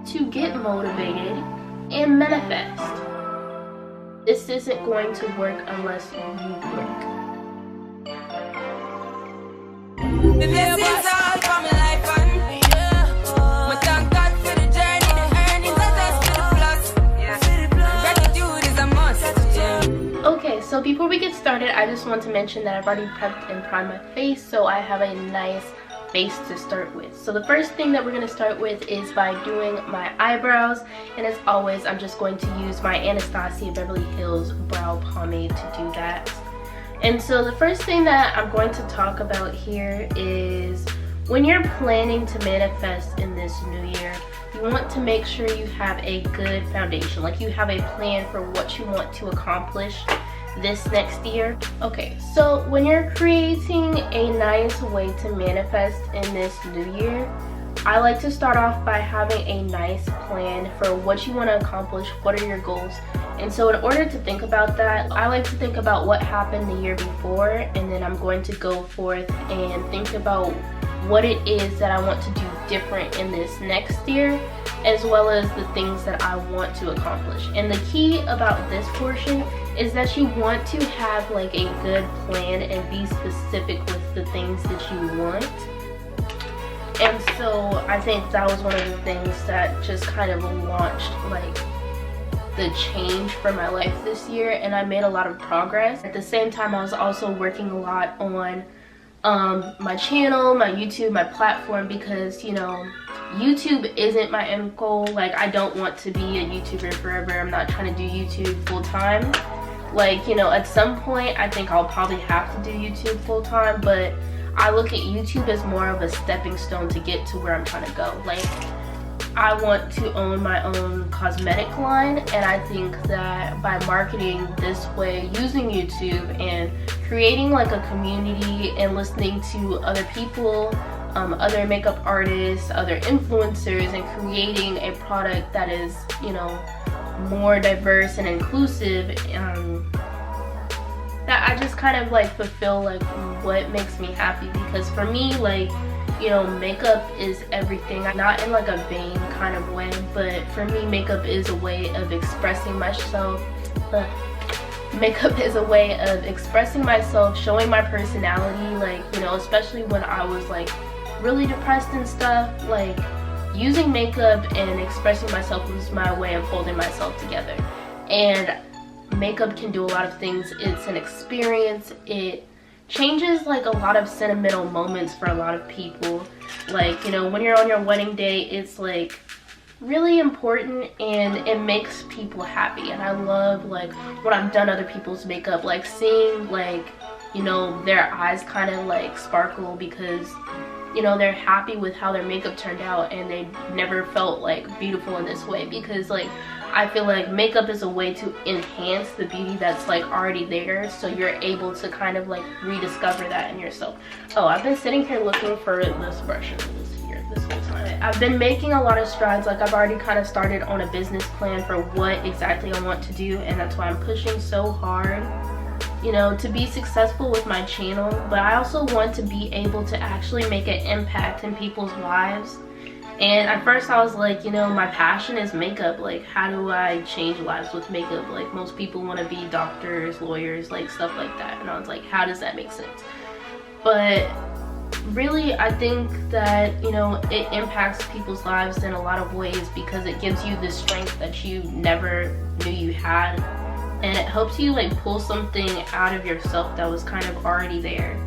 to get motivated and manifest. This isn't going to work unless you work. Okay, so before we get started, I just want to mention that I've already prepped and primed my face, so I have a nice base to start with. So the first thing that we're going to start with is by doing my eyebrows, and as always I'm just going to use my Anastasia Beverly Hills brow pomade to do that. And so the first thing that I'm going to talk about here is when you're planning to manifest in this new year, you want to make sure you have a good foundation, like you have a plan for what you want to accomplish this next year. Okay, so when you're creating a nice way to manifest in this new year, I like to start off by having a nice plan for what you want to accomplish, what are your goals. And so in order to think about that, I like to think about what happened the year before, and then I'm going to go forth and think about what it is that I want to do different in this next year, as well as the things that I want to accomplish. And the key about this portion is that you want to have like a good plan and be specific with the things that you want. And so I think that was one of the things that just kind of launched like the change for my life this year, and I made a lot of progress. At the same time, I was also working a lot on my channel, my YouTube, my platform, because you know, YouTube isn't my end goal. Like, I don't want to be a YouTuber forever. I'm not trying to do YouTube full time. Like, you know, at some point I think I'll probably have to do YouTube full time, but I look at YouTube as more of a stepping stone to get to where I'm trying to go. Like, I want to own my own cosmetic line, and I think that by marketing this way, using YouTube and creating like a community and listening to other people, other makeup artists, other influencers, and creating a product that is, you know, more diverse and inclusive, that I just kind of like fulfill like what makes me happy. Because for me, like, you know, makeup is everything. Not in like a vain kind of way, but for me, makeup is a way of expressing myself. Makeup is a way of expressing myself, showing my personality. Like, you know, especially when I was like really depressed and stuff, like using makeup and expressing myself was my way of holding myself together. And makeup can do a lot of things. It's an experience. It changes like a lot of sentimental moments for a lot of people. Like, you know, when you're on your wedding day, it's like really important and it makes people happy. And I love like when I've done other people's makeup, like seeing like, you know, their eyes kind of like sparkle because, you know, they're happy with how their makeup turned out and they never felt like beautiful in this way. Because like I feel like makeup is a way to enhance the beauty that's like already there, so you're able to kind of like rediscover that in yourself. Oh, I've been sitting here looking for this brush this whole time. I've been making a lot of strides. Like, I've already kind of started on a business plan for what exactly I want to do, and that's why I'm pushing so hard, you know, to be successful with my channel. But I also want to be able to actually make an impact in people's lives. And at first I was like, you know, my passion is makeup. Like, how do I change lives with makeup? Like, most people want to be doctors, lawyers, like stuff like that. And I was like, how does that make sense? But really, I think that, you know, it impacts people's lives in a lot of ways because it gives you the strength that you never knew you had. And it helps you like pull something out of yourself that was kind of already there.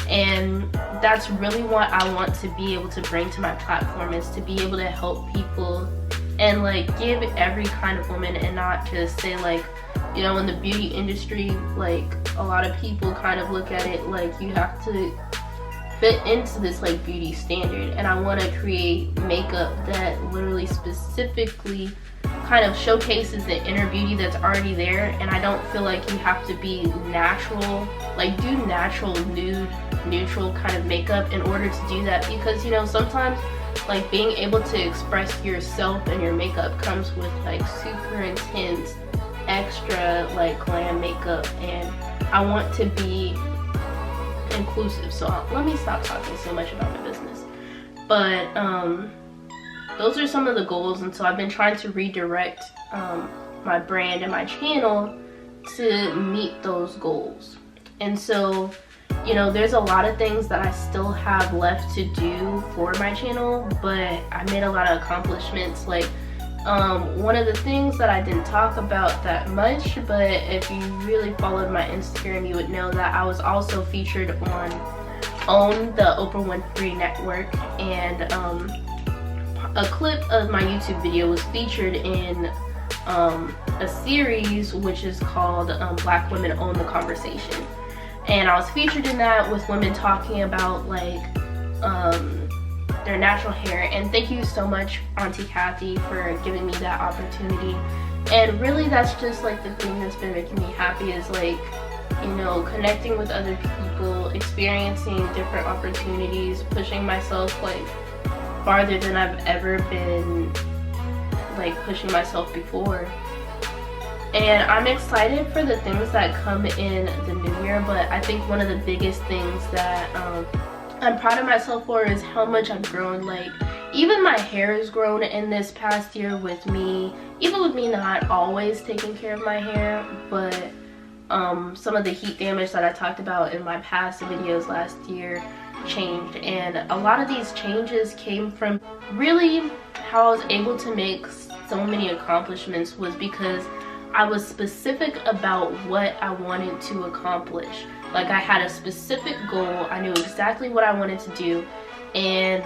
And that's really what I want to be able to bring to my platform, is to be able to help people and like give every kind of woman, and not just say like, you know, in the beauty industry, like a lot of people kind of look at it like you have to fit into this like beauty standard. And I want to create makeup that literally specifically kind of showcases the inner beauty that's already there. And I don't feel like you have to be natural, like do natural, nude, neutral kind of makeup in order to do that. Because, you know, sometimes like being able to express yourself and your makeup comes with like super intense, extra like glam makeup, and I want to be inclusive. So let me stop talking so much about my business. But those are some of the goals. And so I've been trying to redirect my brand and my channel to meet those goals. And so, you know, there's a lot of things that I still have left to do for my channel, but I made a lot of accomplishments. Like one of the things that I didn't talk about that much, but if you really followed my Instagram, you would know that I was also featured on the Oprah Winfrey Network, and a clip of my YouTube video was featured in a series which is called Black Women Own the Conversation. And I was featured in that with women talking about like their natural hair. And thank you so much, Auntie Kathy, for giving me that opportunity. And really that's just like the thing that's been making me happy, is like, you know, connecting with other people, experiencing different opportunities, pushing myself like farther than I've ever been like pushing myself before. And I'm excited for the things that come in the new year, but I think one of the biggest things that I'm proud of myself for is how much I've grown. Like, even my hair has grown in this past year with me, even with me not always taking care of my hair, but some of the heat damage that I talked about in my past videos last year changed. And a lot of these changes came from really how I was able to make so many accomplishments was because I was specific about what I wanted to accomplish. Like, I had a specific goal, I knew exactly what I wanted to do, and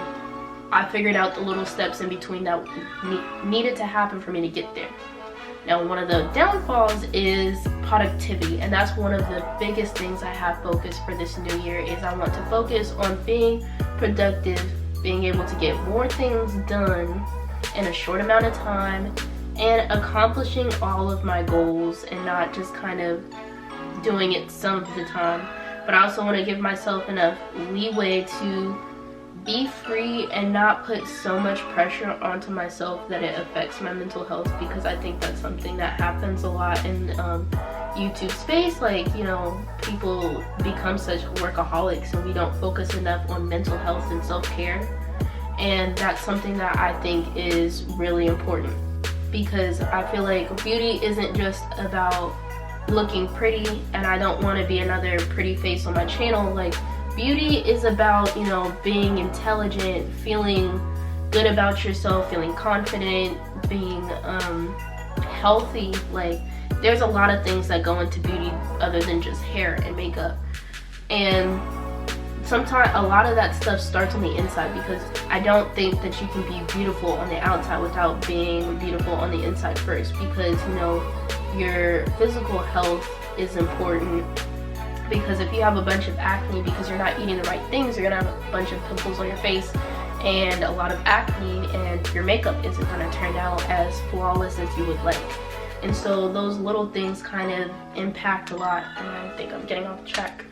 I figured out the little steps in between that needed to happen for me to get there. Now, one of the downfalls is productivity, and that's one of the biggest things I have focused for this new year, is I want to focus on being productive, being able to get more things done in a short amount of time, and accomplishing all of my goals and not just kind of doing it some of the time. But I also want to give myself enough leeway to be free and not put so much pressure onto myself that it affects my mental health, because I think that's something that happens a lot in YouTube space. Like, you know, people become such workaholics and we don't focus enough on mental health and self-care. And that's something that I think is really important, because I feel like beauty isn't just about looking pretty, and I don't want to be another pretty face on my channel. Like, beauty is about, you know, being intelligent, feeling good about yourself, feeling confident, being healthy. Like, there's a lot of things that go into beauty other than just hair and makeup. And sometimes a lot of that stuff starts on the inside, because I don't think that you can be beautiful on the outside without being beautiful on the inside first, because, you know, your physical health is important. Because if you have a bunch of acne because you're not eating the right things, you're gonna have a bunch of pimples on your face and a lot of acne, and your makeup isn't gonna turn out as flawless as you would like. And so those little things kind of impact a lot. And I think I'm getting off track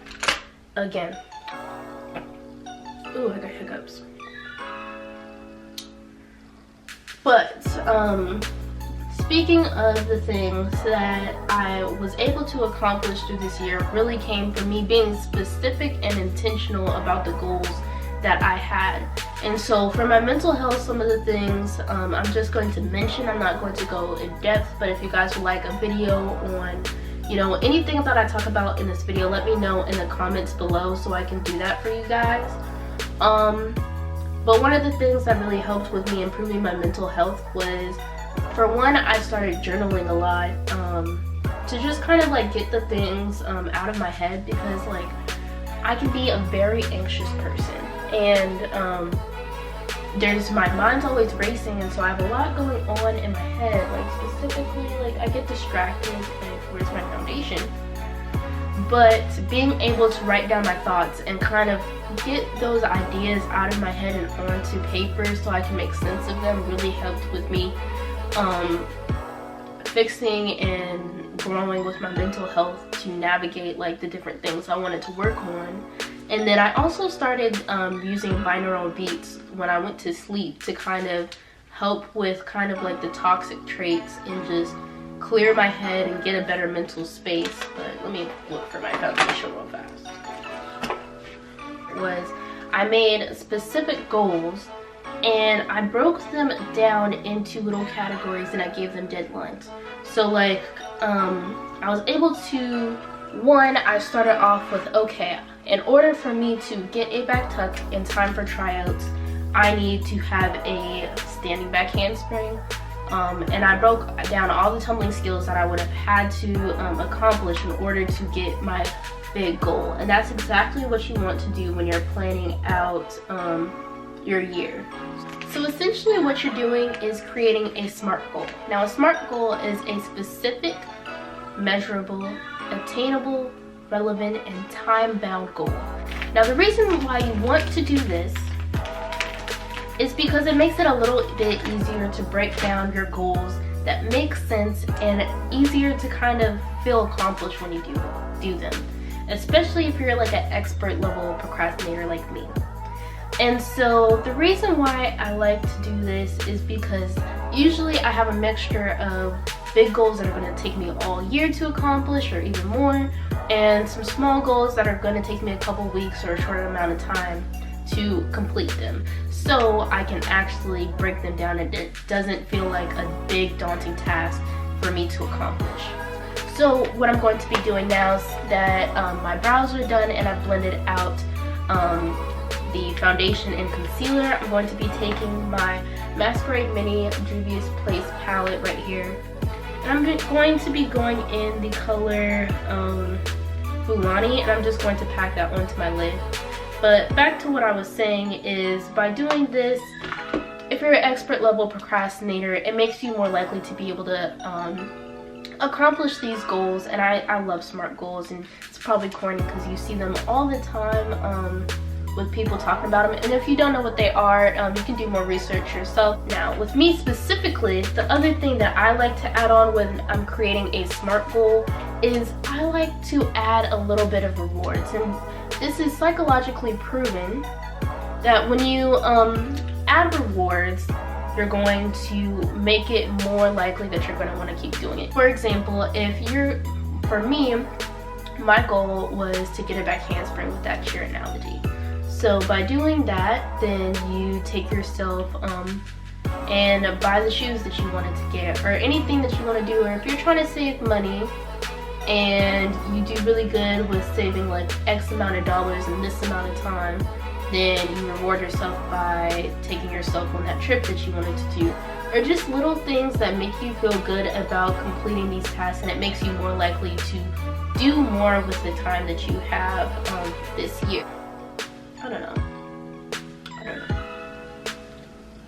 again. Ooh, I got hiccups. But speaking of the things that I was able to accomplish through this year, really came from me being specific and intentional about the goals that I had. And so for my mental health, some of the things I'm just going to mention. I'm not going to go in depth, but if you guys would like a video on, you know, anything that I talk about in this video, let me know in the comments below so I can do that for you guys. But one of the things that really helped with me improving my mental health was, for one, I started journaling a lot, to just kind of like get the things out of my head, because like I can be a very anxious person, and there's, my mind's always racing, and so I have a lot going on in my head. Like, specifically, like, I get distracted, like, where's my foundation? But being able to write down my thoughts and kind of get those ideas out of my head and onto paper so I can make sense of them really helped with me fixing and growing with my mental health to navigate like the different things I wanted to work on. And then I also started using binaural beats when I went to sleep to kind of help with kind of like the toxic traits and just clear my head and get a better mental space. But let me look for my foundation real fast. I made specific goals, and I broke them down into little categories and I gave them deadlines. So like I was able to, one, I started off with, okay, in order for me to get a back tuck in time for tryouts, I need to have a standing back handspring. And I broke down all the tumbling skills that I would have had to accomplish in order to get my big goal. And that's exactly what you want to do when you're planning out your year. So essentially what you're doing is creating a SMART goal. Now a SMART goal is a specific, measurable, attainable, relevant, and time-bound goal. Now the reason why you want to do this is because it makes it a little bit easier to break down your goals that make sense and easier to kind of feel accomplished when you do them, especially if you're like an expert level procrastinator like me. And so the reason why I like to do this is because usually I have a mixture of big goals that are going to take me all year to accomplish or even more, and some small goals that are going to take me a couple weeks or a short amount of time to complete them, so I can actually break them down and it doesn't feel like a big daunting task for me to accomplish. So what I'm going to be doing now is that my brows are done and I've blended out the foundation and concealer. I'm going to be taking my Masquerade Mini Dubious Place palette right here, and I'm going to be going in the color Fulani, and I'm just going to pack that onto my lid. But back to what I was saying is, by doing this, if you're an expert level procrastinator, it makes you more likely to be able to accomplish these goals. And I love SMART goals, and it's probably corny because you see them all the time with people talking about them. And if you don't know what they are, you can do more research yourself. Now, with me specifically, the other thing that I like to add on when I'm creating a SMART goal is I like to add a little bit of rewards. And this is psychologically proven that when you add rewards, you're going to make it more likely that you're going to want to keep doing it. For example, for me, my goal was to get a back handspring with that cheer analogy. So by doing that, then you take yourself and buy the shoes that you wanted to get, or anything that you want to do. Or if you're trying to save money and you do really good with saving like X amount of dollars in this amount of time, then you reward yourself by taking yourself on that trip that you wanted to do, or just little things that make you feel good about completing these tasks, and it makes you more likely to do more with the time that you have this year. I don't know.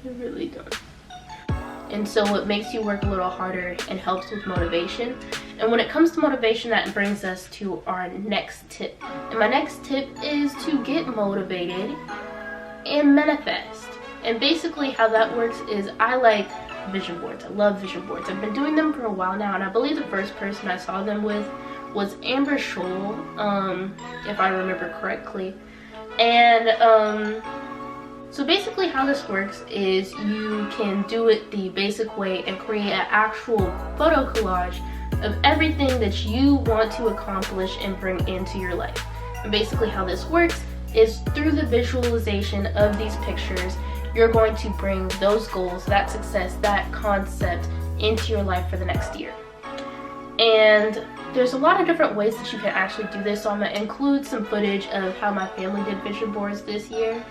I really don't. And so it makes you work a little harder and helps with motivation. And when it comes to motivation, that brings us to our next tip. And my next tip is to get motivated and manifest. And basically how that works is I like vision boards. I love vision boards. I've been doing them for a while now, and I believe the first person I saw them with was Amber Scholl, if I remember correctly. And so basically how this works is you can do it the basic way and create an actual photo collage of everything that you want to accomplish and bring into your life. And basically how this works is through the visualization of these pictures, you're going to bring those goals, that success, that concept into your life for the next year. And there's a lot of different ways that you can actually do this, so I'm going to include some footage of how my family did vision boards this year.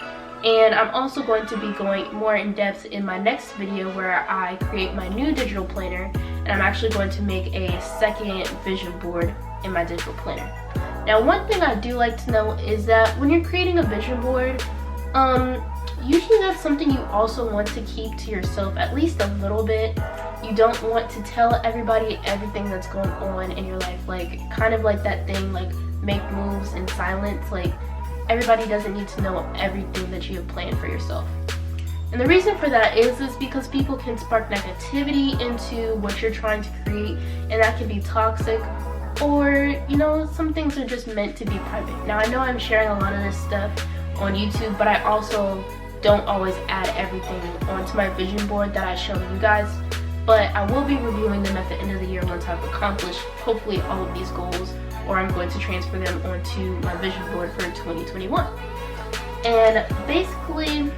And I'm also going to be going more in depth in my next video where I create my new digital planner, and I'm actually going to make a second vision board in my digital planner. Now, one thing I do like to know is that when you're creating a vision board, usually that's something you also want to keep to yourself at least a little bit. You don't want to tell everybody everything that's going on in your life, like kind of like that thing, like make moves in silence. Like everybody doesn't need to know everything that you have planned for yourself. And the reason for that is because people can spark negativity into what you're trying to create, and that can be toxic, or you know, some things are just meant to be private. Now I know I'm sharing a lot of this stuff on YouTube, but I also don't always add everything onto my vision board that I show you guys. But I will be reviewing them at the end of the year once I've accomplished hopefully all of these goals, or I'm going to transfer them onto my vision board for 2021. And basically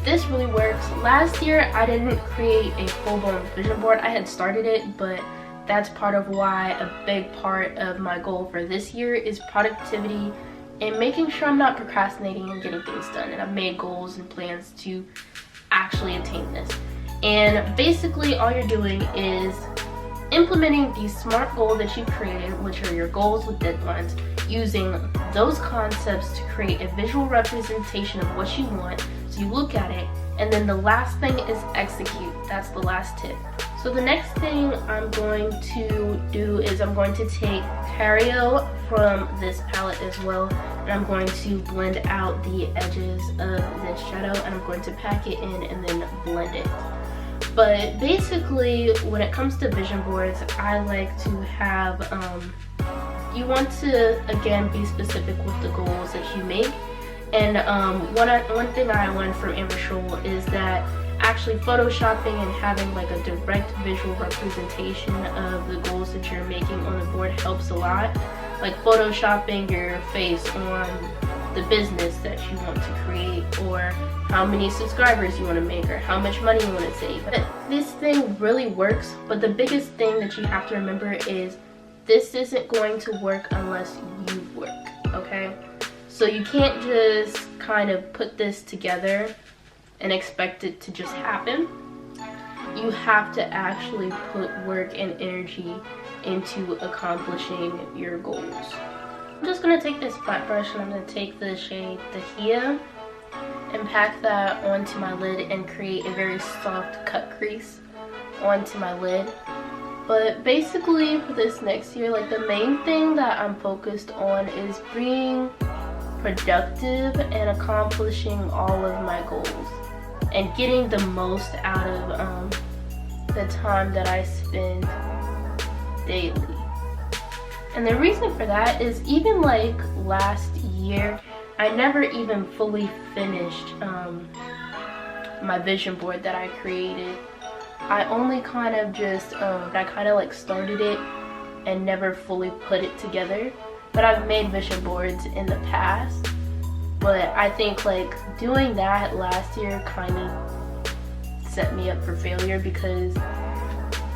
this really works. Last year I didn't create a full-blown vision board. I had started it, but that's part of why a big part of my goal for this year is productivity and making sure I'm not procrastinating and getting things done. And I've made goals and plans to actually attain this. And basically all you're doing is implementing the SMART goal that you created, which are your goals with deadlines, using those concepts to create a visual representation of what you want. So you look at it, and then the last thing is execute. That's the last tip. So the next thing I'm going to do is I'm going to take Cario from this palette as well, and I'm going to blend out the edges of this shadow, and I'm going to pack it in and then blend it. But basically, when it comes to vision boards, I like to have, you want to, again, be specific with the goals that you make. And one thing I learned from Amber is that actually photoshopping and having like a direct visual representation of the goals that you're making on the board helps a lot. Like photoshopping your face on the business that you want to create, or how many subscribers you want to make, or how much money you want to save. But this thing really works, but the biggest thing that you have to remember is this isn't going to work unless you work, okay? So you can't just kind of put this together and expect it to just happen. You have to actually put work and energy into accomplishing your goals. I'm just going to take this flat brush and I'm going to take the shade Tahia and pack that onto my lid and create a very soft cut crease onto my lid. But basically for this next year, like the main thing that I'm focused on is being productive and accomplishing all of my goals and getting the most out of the time that I spend daily. And the reason for that is even like last year, I never even fully finished my vision board that I created. I only kind of just, I kind of like started it and never fully put it together. But I've made vision boards in the past. But I think like doing that last year kind of set me up for failure because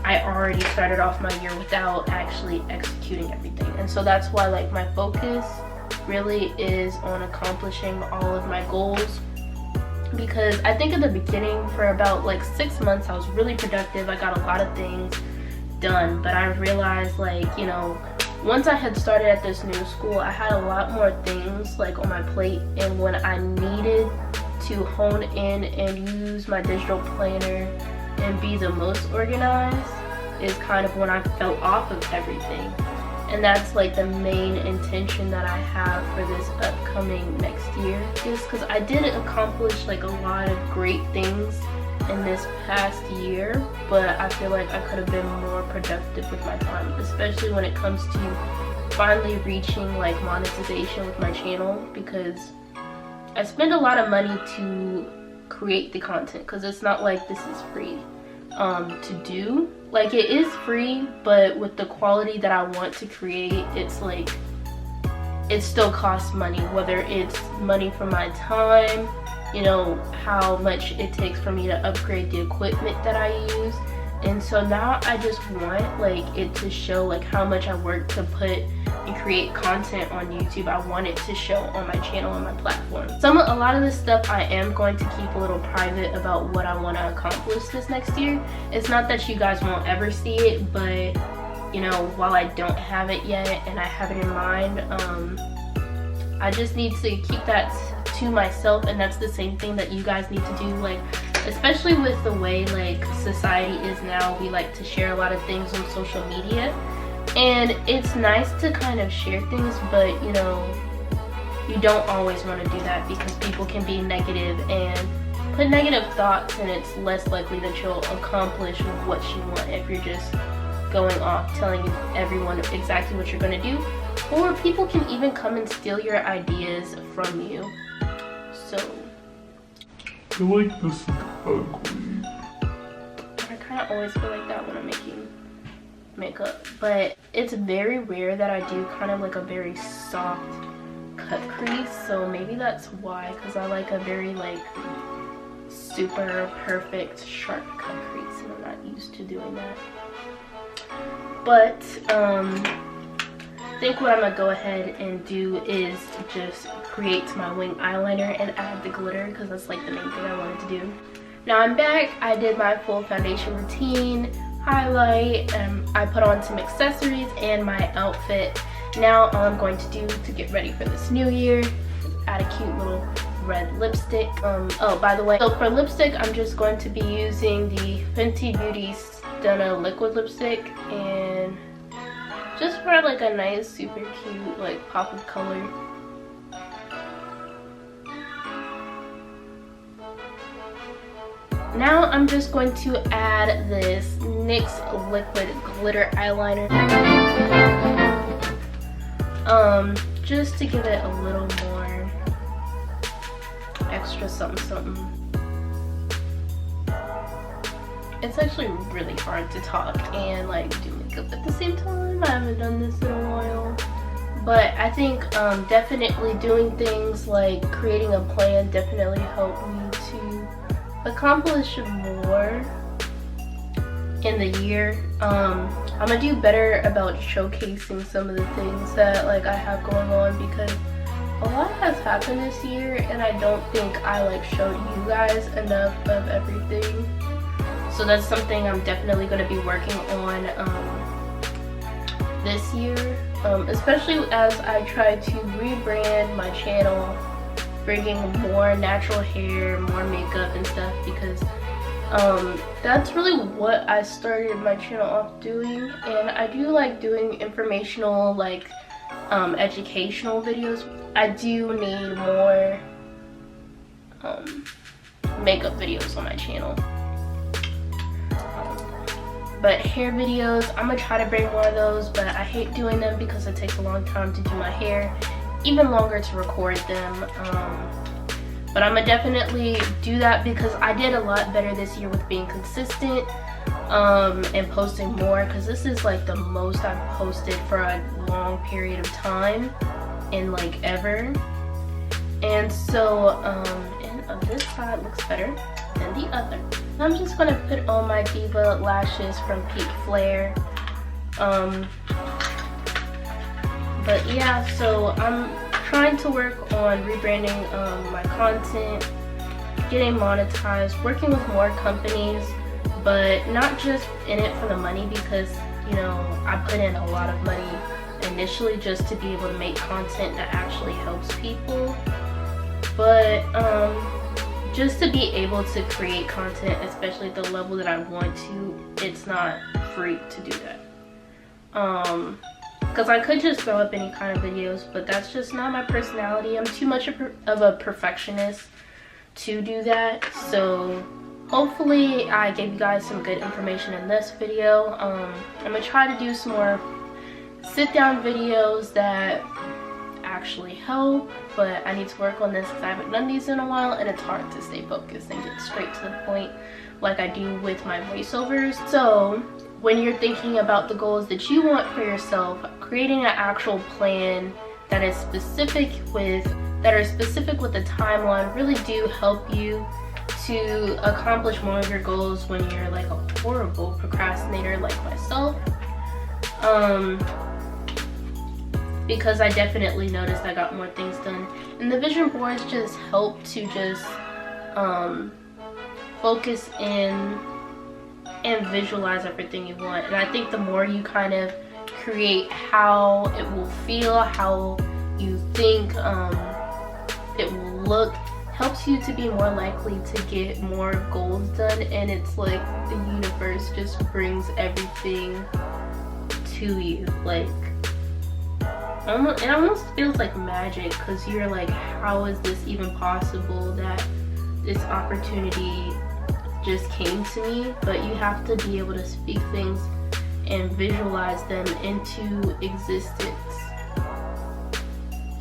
I already started off my year without actually executing everything. And so that's why like my focus really is on accomplishing all of my goals, because I think in the beginning for about like 6 months I was really productive. I got a lot of things done, but I realized like, you know, once I had started at this new school, I had a lot more things like on my plate, and when I needed to hone in and use my digital planner and be the most organized is kind of when I fell off of everything. And that's like the main intention that I have for this upcoming next year, is because I did accomplish like a lot of great things in this past year, but I feel like I could have been more productive with my time, especially when it comes to finally reaching like monetization with my channel, because I spend a lot of money to create the content, because it's not like this is free to do. Like it is free, but with the quality that I want to create, it's like it still costs money, whether it's money for my time, you know, how much it takes for me to upgrade the equipment that I use. And so now I just want like it to show like how much I work to put and create content on YouTube. I want it to show on my channel and my platform. A lot of this stuff I am going to keep a little private about what I want to accomplish this next year. It's not that you guys won't ever see it, but you know, while I don't have it yet and I have it in mind, I just need to keep that to myself. And that's the same thing that you guys need to do, like especially with the way like society is now. We like to share a lot of things on social media, and it's nice to kind of share things, but you know, you don't always want to do that because people can be negative and put negative thoughts, and it's less likely that you'll accomplish what you want if you're just going off telling everyone exactly what you're going to do. Or people can even come and steal your ideas from you. So I feel like this is ugly. I kind of always feel like that when I'm making makeup, but it's very rare that I do kind of like a very soft cut crease, so maybe that's why, because I like a very like super perfect sharp cut crease, and I'm not used to doing that. But I think what I'm gonna go ahead and do is just create my wing eyeliner and add the glitter, because that's like the main thing I wanted to do. Now I'm back. I did my full foundation routine, highlight, and I put on some accessories and my outfit. Now all I'm going to do to get ready for this new year is add a cute little red lipstick. Oh, by the way, so for lipstick, I'm just going to be using the Fenty Beauty Stunna liquid lipstick, and just for like a nice, super cute, like pop of color. Now I'm just going to add this NYX liquid glitter eyeliner. Just to give it a little more extra something. It's actually really hard to talk and like do makeup at the same time. I haven't done this in a while. But I think definitely doing things like creating a plan definitely helped me to accomplish more in the year. I'm gonna do better about showcasing some of the things that like I have going on, because a lot has happened this year and I don't think I like showed you guys enough of everything. So that's something I'm definitely going to be working on this year, especially as I try to rebrand my channel, bringing more natural hair, more makeup and stuff, because that's really what I started my channel off doing. And I do like doing informational, like educational videos. I do need more makeup videos on my channel. But hair videos, I'm gonna try to bring more of those, but I hate doing them because it takes a long time to do my hair, even longer to record them. But I'm gonna definitely do that, because I did a lot better this year with being consistent and posting more, because this is like the most I've posted for a long period of time in like ever. And so and this side looks better than the other. I'm just gonna put on my Diva lashes from Peak Flare. But yeah, so I'm trying to work on rebranding my content, getting monetized, working with more companies, but not just in it for the money, because you know I put in a lot of money initially just to be able to make content that actually helps people, but just to be able to create content, especially at the level that I want to, it's not free to do that. Because I could just throw up any kind of videos, but that's just not my personality. I'm too much of a perfectionist to do that. So hopefully I gave you guys some good information in this video. I'm gonna try to do some more sit down videos that actually help, but I need to work on this because I haven't done these in a while, and it's hard to stay focused and get straight to the point like I do with my voiceovers. So when you're thinking about the goals that you want for yourself, creating an actual plan that is specific with the timeline really do help you to accomplish more of your goals when you're like a horrible procrastinator like myself. Because I definitely noticed I got more things done, and the vision boards just help to just focus in and visualize everything you want. And I think the more you kind of create how it will feel, how you think it will look, helps you to be more likely to get more goals done. And it's like the universe just brings everything to you. Like it almost feels like magic, because you're like, how is this even possible that this opportunity just came to me? But you have to be able to speak things and visualize them into existence.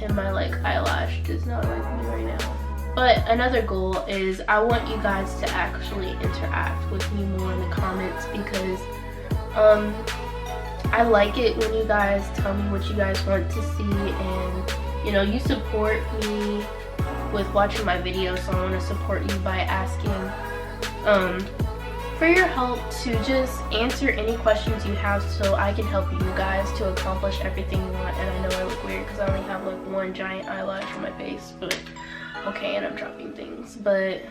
And my like eyelash does not like me right now. But another goal is I want you guys to actually interact with me more in the comments, because I like it when you guys tell me what you guys want to see, and you know, you support me with watching my videos, so I want to support you by asking for your help to just answer any questions you have so I can help you guys to accomplish everything you want. And I know I look weird because I only have like one giant eyelash on my face, but okay, and I'm dropping things. But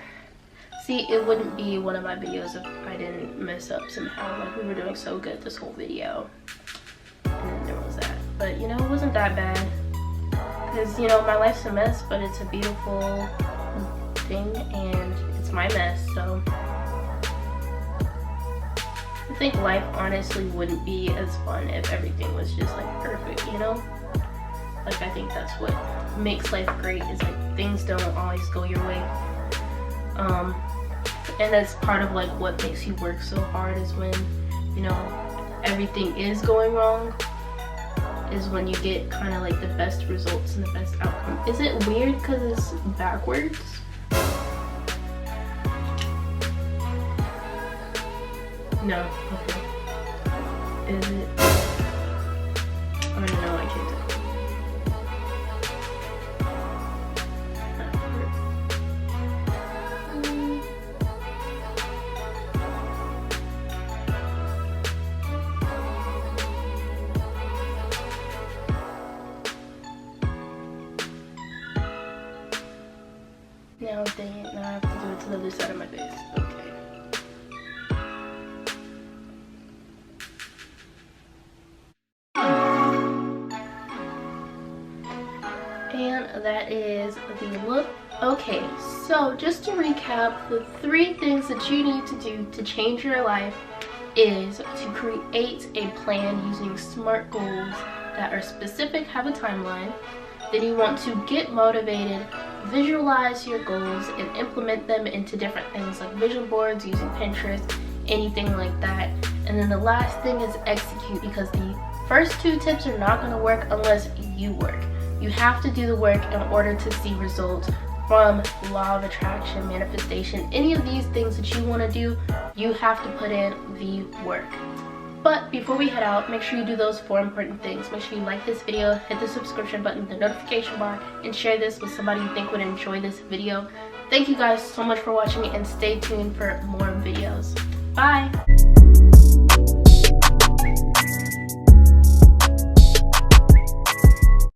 see, it wouldn't be one of my videos if I didn't mess up somehow. Like, we were doing so good this whole video, and then there was that. But you know, it wasn't that bad, because you know, my life's a mess, but it's a beautiful thing, and it's my mess. So I think life honestly wouldn't be as fun if everything was just like perfect, you know? Like, I think that's what makes life great, is like things don't always go your way. And that's part of like what makes you work so hard, is when, you know, everything is going wrong, is when you get kind of like the best results and the best outcome. Is it weird because it's backwards? No, okay. Is it? I don't know, I can't tell. Now, dang it, now I have to do it to the other side of my face. Okay. And that is the look. Okay, so just to recap, the 3 things that you need to do to change your life is to create a plan using SMART goals that are specific, have a timeline. Then you want to get motivated, visualize your goals, and implement them into different things like vision boards, using Pinterest, anything like that. And then the last thing is execute, because the first 2 tips are not going to work unless you work. You have to do the work in order to see results from law of attraction, manifestation, any of these things that you want to do. You have to put in the work. But before we head out, make sure you do those 4 important things. Make sure you like this video, hit the subscription button, the notification bar, and share this with somebody you think would enjoy this video. Thank you guys so much for watching, and stay tuned for more videos. Bye!